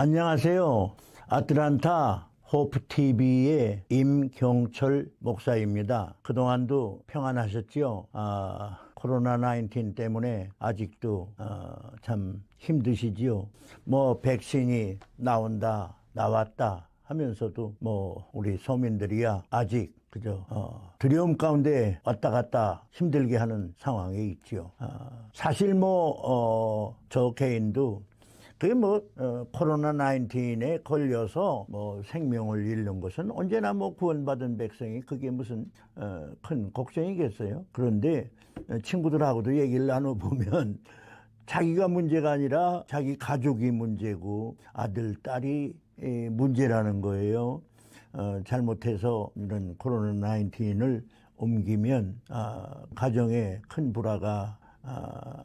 안녕하세요. 아틀란타 호프TV의 임경철 목사입니다. 그동안도 평안하셨지요? 코로나19 때문에 아직도 참 힘드시지요? 백신이 나왔다 하면서도 우리 서민들이야 아직 그저 두려움 가운데 왔다 갔다 힘들게 하는 상황에 있지요. 사실 저 개인도 그게 코로나19에 걸려서 생명을 잃는 것은 언제나 구원받은 백성이 그게 무슨 큰 걱정이겠어요. 그런데 친구들하고도 얘기를 나눠보면 자기가 문제가 아니라 자기 가족이 문제고 아들, 딸이 문제라는 거예요. 잘못해서 이런 코로나19을 옮기면 가정에 큰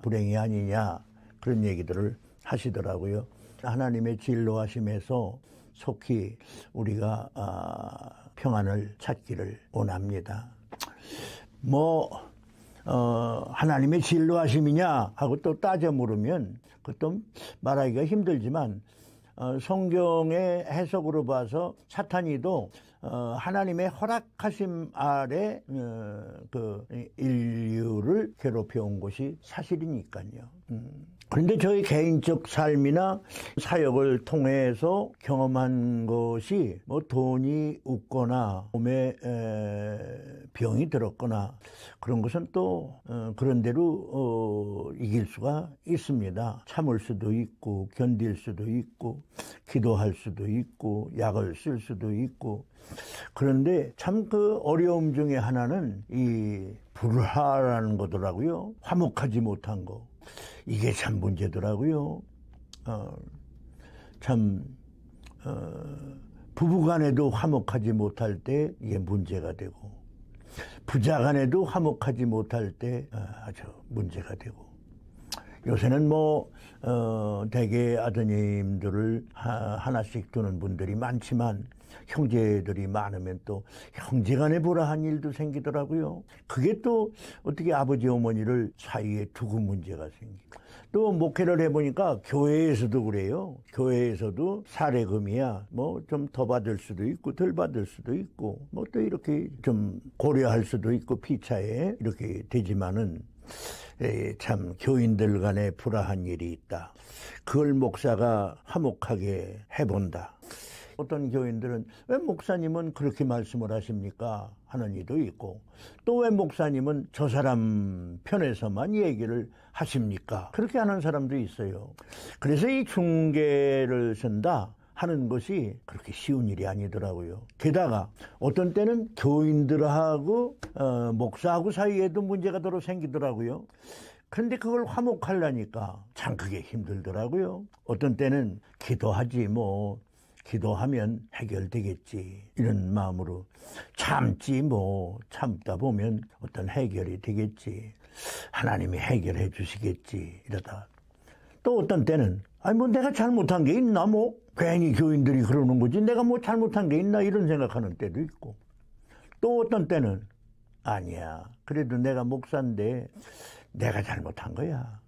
불행이 아니냐 그런 얘기들을 하시더라고요. 하나님의 진로하심에서 속히 우리가 평안을 찾기를 원합니다. 하나님의 진로하심이냐 하고 또 따져 물으면 그것도 말하기가 힘들지만 성경의 해석으로 봐서 사탄이도 하나님의 허락하심 아래 인류를 괴롭혀온 것이 사실이니까요. 그런데 저희 개인적 삶이나 사역을 통해서 경험한 것이 돈이 없거나 몸에 병이 들었거나 그런 것은 또 그런 대로 이길 수가 있습니다. 참을 수도 있고 견딜 수도 있고 기도할 수도 있고 약을 쓸 수도 있고. 그런데 참 어려움 중에 하나는 이 불화라는 거더라고요. 화목하지 못한 거. 이게 참 문제더라고요. 부부간에도 화목하지 못할 때 이게 문제가 되고, 부자간에도 화목하지 못할 때 아주 문제가 되고, 요새는 대개 아드님들을 하나씩 두는 분들이 많지만 형제들이 많으면 또 형제간에 불화한 일도 생기더라고요. 그게 또 어떻게 아버지 어머니를 사이에 두고 문제가 생기고. 또 목회를 해보니까 교회에서도 그래요. 교회에서도 사례금이야 좀 더 받을 수도 있고 덜 받을 수도 있고 또 이렇게 좀 고려할 수도 있고 피차에 이렇게 되지만은 참 교인들 간에 불화한 일이 있다. 그걸 목사가 화목하게 해본다. 어떤 교인들은 왜 목사님은 그렇게 말씀을 하십니까? 하는 이도 있고, 또 왜 목사님은 저 사람 편에서만 얘기를 하십니까? 그렇게 하는 사람도 있어요. 그래서 이 중개를 쓴다 하는 것이 그렇게 쉬운 일이 아니더라고요. 게다가 어떤 때는 교인들하고 목사하고 사이에도 문제가 더러 생기더라고요. 그런데 그걸 화목하려니까 참 그게 힘들더라고요. 어떤 때는 기도하지 기도하면 해결되겠지 이런 마음으로 참지 참다 보면 어떤 해결이 되겠지, 하나님이 해결해 주시겠지 이러다 또 어떤 때는 내가 잘못한 게 있나 괜히 교인들이 그러는 거지 내가 잘못한 게 있나 이런 생각하는 때도 있고, 또 어떤 때는 아니야 그래도 내가 목사인데 내가 잘못한 거야.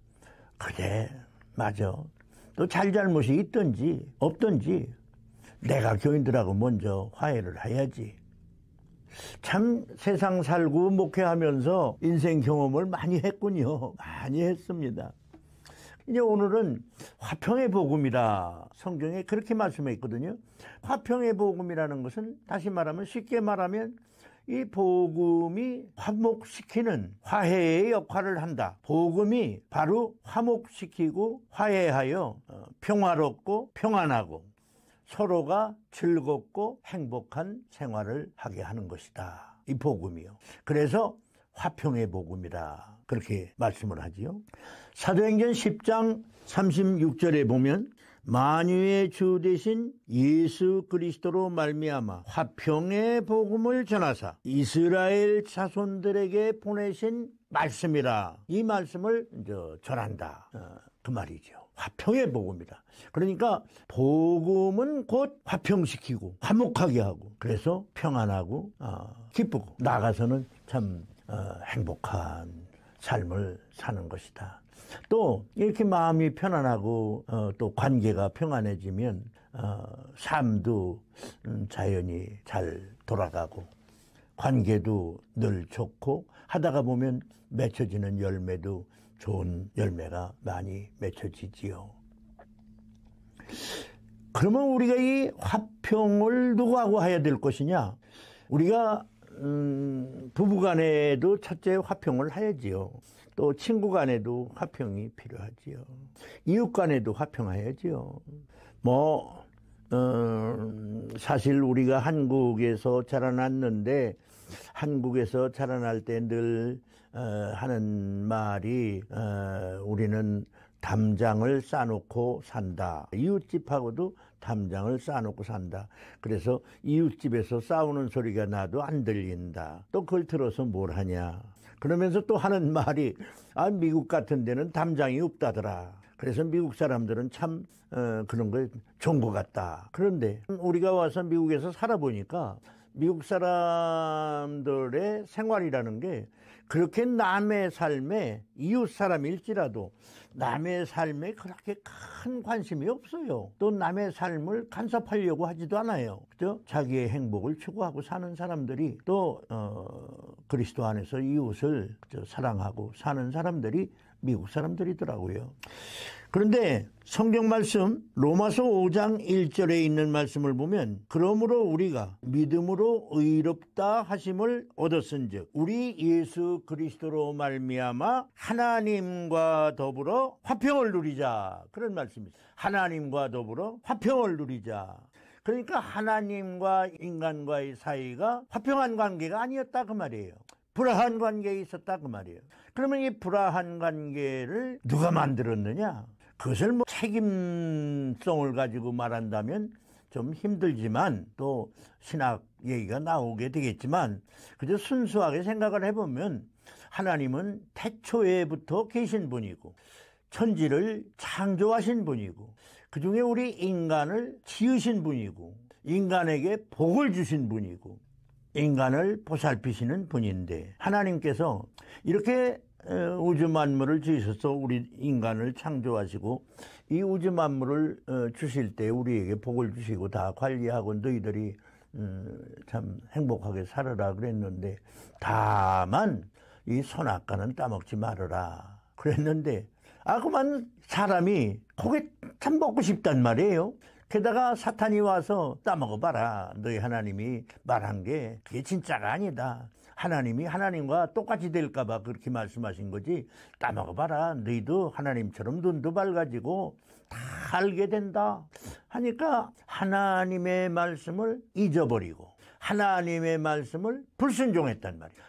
그래 맞아. 또 잘못이 있든지 없든지 내가 교인들하고 먼저 화해를 해야지. 참 세상 살고 목회하면서 인생 경험을 많이 했군요. 많이 했습니다. 이제 오늘은 화평의 복음이다. 성경에 그렇게 말씀해 있거든요. 화평의 복음이라는 것은 다시 말하면 쉽게 말하면 이 복음이 화목시키는 화해의 역할을 한다. 복음이 바로 화목시키고 화해하여 평화롭고 평안하고 서로가 즐겁고 행복한 생활을 하게 하는 것이다. 이 복음이요. 그래서 화평의 복음이다. 그렇게 말씀을 하지요. 사도행전 10장 36절에 보면 만유의 주 되신 예수 그리스도로 말미암아 화평의 복음을 전하사 이스라엘 자손들에게 보내신 말씀이라. 이 말씀을 전한다. 그 말이죠. 화평의 복음이다. 그러니까 복음은 곧 화평시키고 화목하게 하고 그래서 평안하고 기쁘고 나아가서는 참 행복한 삶을 사는 것이다. 또 이렇게 마음이 편안하고 또 관계가 평안해지면 삶도 자연히 잘 돌아가고 관계도 늘 좋고 하다가 보면 맺혀지는 열매도 좋은 열매가 많이 맺혀지지요. 그러면 우리가 이 화평을 누구하고 해야 될 것이냐? 우리가 부부간에도 첫째 화평을 해야지요. 또 친구간에도 화평이 필요하지요. 이웃간에도 화평해야지요. 사실 우리가 한국에서 자라났는데 한국에서 자라날 때 늘 하는 말이 우리는 담장을 쌓아놓고 산다. 이웃집하고도 담장을 쌓아놓고 산다. 그래서 이웃집에서 싸우는 소리가 나도 안 들린다. 또 그걸 들어서 뭘 하냐. 그러면서 또 하는 말이 미국 같은 데는 담장이 없다더라. 그래서 미국 사람들은 참 그런 거 좋은 것 같다. 그런데 우리가 와서 미국에서 살아보니까 미국 사람들의 생활이라는 게 그렇게 남의 삶에 이웃 사람일지라도 남의 삶에 그렇게 큰 관심이 없어요. 또 남의 삶을 간섭하려고 하지도 않아요. 그죠? 자기의 행복을 추구하고 사는 사람들이 또 그리스도 안에서 이웃을 사랑하고 사는 사람들이 미국 사람들이더라고요. 그런데 성경 말씀 로마서 5장 1절에 있는 말씀을 보면 그러므로 우리가 믿음으로 의롭다 하심을 얻었은즉 우리 예수 그리스도로 말미암아 하나님과 더불어 화평을 누리자. 그런 말씀이죠. 하나님과 더불어 화평을 누리자. 그러니까 하나님과 인간과의 사이가 화평한 관계가 아니었다 그 말이에요. 불화한 관계에 있었다 그 말이에요. 그러면 이 불화한 관계를 누가 만들었느냐? 그것을 책임성을 가지고 말한다면 좀 힘들지만 또 신학 얘기가 나오게 되겠지만 그저 순수하게 생각을 해보면 하나님은 태초에부터 계신 분이고 천지를 창조하신 분이고 그중에 우리 인간을 지으신 분이고 인간에게 복을 주신 분이고 인간을 보살피시는 분인데 하나님께서 이렇게 우주 만물을 지으셔서 우리 인간을 창조하시고 이 우주 만물을 주실 때 우리에게 복을 주시고 다 관리하고 너희들이 참 행복하게 살아라 그랬는데 다만 이 선악과는 따먹지 말아라 그랬는데 그만 사람이 그게 참 먹고 싶단 말이에요. 게다가 사탄이 와서 따먹어봐라. 너희 하나님이 말한 게 그게 진짜가 아니다. 하나님이 하나님과 똑같이 될까봐 그렇게 말씀하신 거지. 따먹어봐라. 너희도 하나님처럼 눈도 밝아지고 다 알게 된다. 하니까 하나님의 말씀을 잊어버리고 하나님의 말씀을 불순종했단 말이에요.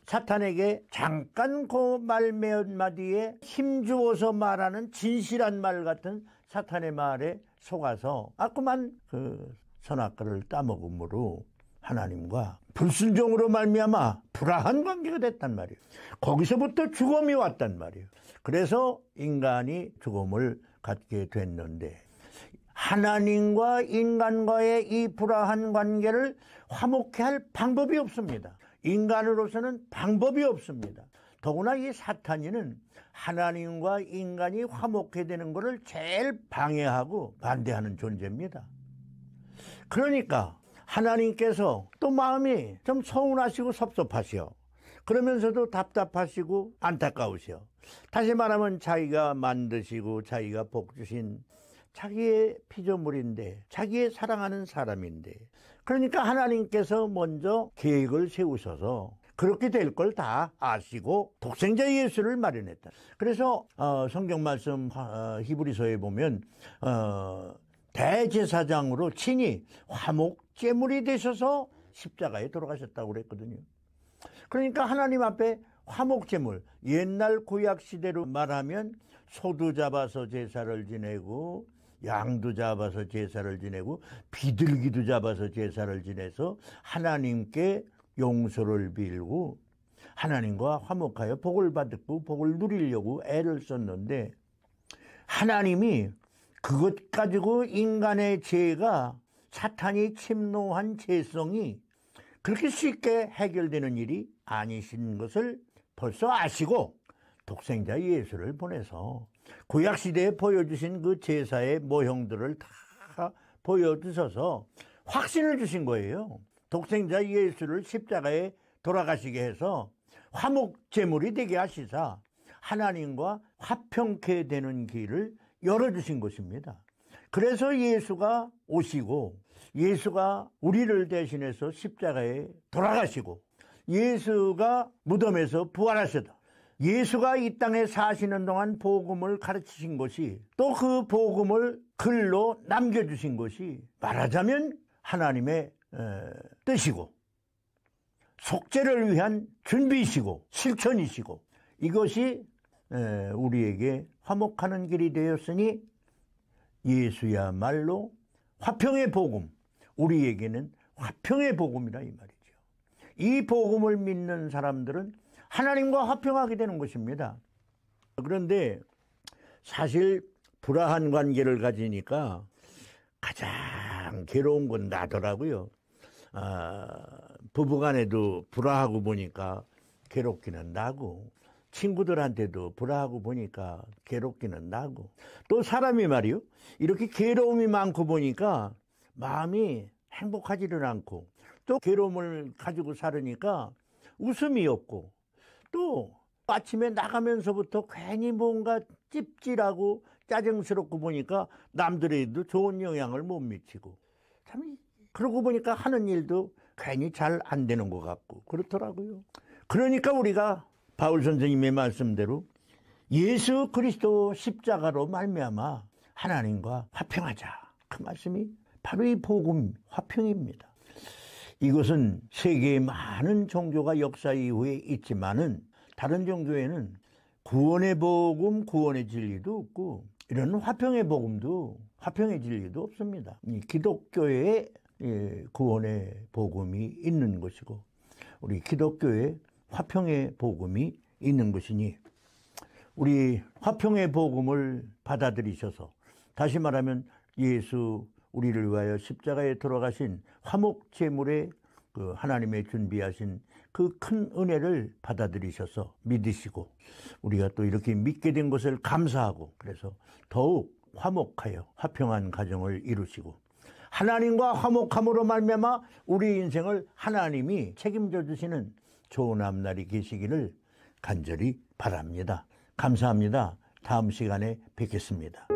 사탄에게 잠깐 그 말 몇 마디에 힘주어서 말하는 진실한 말 같은 사탄의 말에 속아서 그만 그 선악과를 따먹음으로 하나님과 불순종으로 말미암아 불화한 관계가 됐단 말이에요. 거기서부터 죽음이 왔단 말이에요. 그래서 인간이 죽음을 갖게 됐는데 하나님과 인간과의 이 불화한 관계를 화목케 할 방법이 없습니다. 인간으로서는 방법이 없습니다. 더구나 이 사탄이는 하나님과 인간이 화목해 되는 것을 제일 방해하고 반대하는 존재입니다. 그러니까 하나님께서 또 마음이 좀 서운하시고 섭섭하시오. 그러면서도 답답하시고 안타까우시오. 다시 말하면 자기가 만드시고 자기가 복 주신 자기의 피조물인데 자기의 사랑하는 사람인데 그러니까 하나님께서 먼저 계획을 세우셔서 그렇게 될 걸 다 아시고 독생자 예수를 마련했다. 그래서 성경 말씀 히브리서에 보면 대제사장으로 친히 화목제물이 되셔서 십자가에 돌아가셨다고 그랬거든요. 그러니까 하나님 앞에 화목제물, 옛날 구약시대로 말하면 소도 잡아서 제사를 지내고 양도 잡아서 제사를 지내고 비둘기도 잡아서 제사를 지내서 하나님께 용서를 빌고 하나님과 화목하여 복을 받고 복을 누리려고 애를 썼는데 하나님이 그것 가지고 인간의 죄가 사탄이 침노한 죄성이 그렇게 쉽게 해결되는 일이 아니신 것을 벌써 아시고 독생자 예수를 보내서 구약시대에 보여주신 그 제사의 모형들을 다 보여주셔서 확신을 주신 거예요. 독생자 예수를 십자가에 돌아가시게 해서 화목제물이 되게 하시사 하나님과 화평케 되는 길을 열어주신 것입니다. 그래서 예수가 오시고 예수가 우리를 대신해서 십자가에 돌아가시고 예수가 무덤에서 부활하셨다. 예수가 이 땅에 사시는 동안 복음을 가르치신 것이 또 그 복음을 글로 남겨주신 것이 말하자면 하나님의 뜻이고 속죄를 위한 준비이시고 실천이시고 이것이 우리에게 화목하는 길이 되었으니 예수야말로 화평의 복음, 우리에게는 화평의 복음이라 이 말이죠. 이 복음을 믿는 사람들은 하나님과 화평하게 되는 것입니다. 그런데 사실 불화한 관계를 가지니까 가장 괴로운 건 나더라고요. 부부간에도 불화하고 보니까 괴롭기는 나고 친구들한테도 불화하고 보니까 괴롭기는 나고 또 사람이 말이요 이렇게 괴로움이 많고 보니까 마음이 행복하지를 않고 또 괴로움을 가지고 살으니까 웃음이 없고 또 아침에 나가면서부터 괜히 뭔가 찝찝하고 짜증스럽고 보니까 남들에게도 좋은 영향을 못 미치고 참 그러고 보니까 하는 일도 괜히 잘 안 되는 것 같고 그렇더라고요. 그러니까 우리가 바울 선생님의 말씀대로 예수 그리스도 십자가로 말미암아 하나님과 화평하자. 그 말씀이 바로 이 복음 화평입니다. 이것은 세계의 많은 종교가 역사 이후에 있지만은 다른 종교에는 구원의 복음, 구원의 진리도 없고 이런 화평의 복음도 화평의 진리도 없습니다. 이 기독교의 구원의 복음이 있는 것이고 우리 기독교의 화평의 복음이 있는 것이니 우리 화평의 복음을 받아들이셔서 다시 말하면 예수 우리를 위하여 십자가에 돌아가신 화목제물의 그 하나님의 준비하신 그 큰 은혜를 받아들이셔서 믿으시고 우리가 또 이렇게 믿게 된 것을 감사하고 그래서 더욱 화목하여 화평한 가정을 이루시고 하나님과 화목함으로 말미암아 우리 인생을 하나님이 책임져 주시는 좋은 앞날이 계시기를 간절히 바랍니다. 감사합니다. 다음 시간에 뵙겠습니다.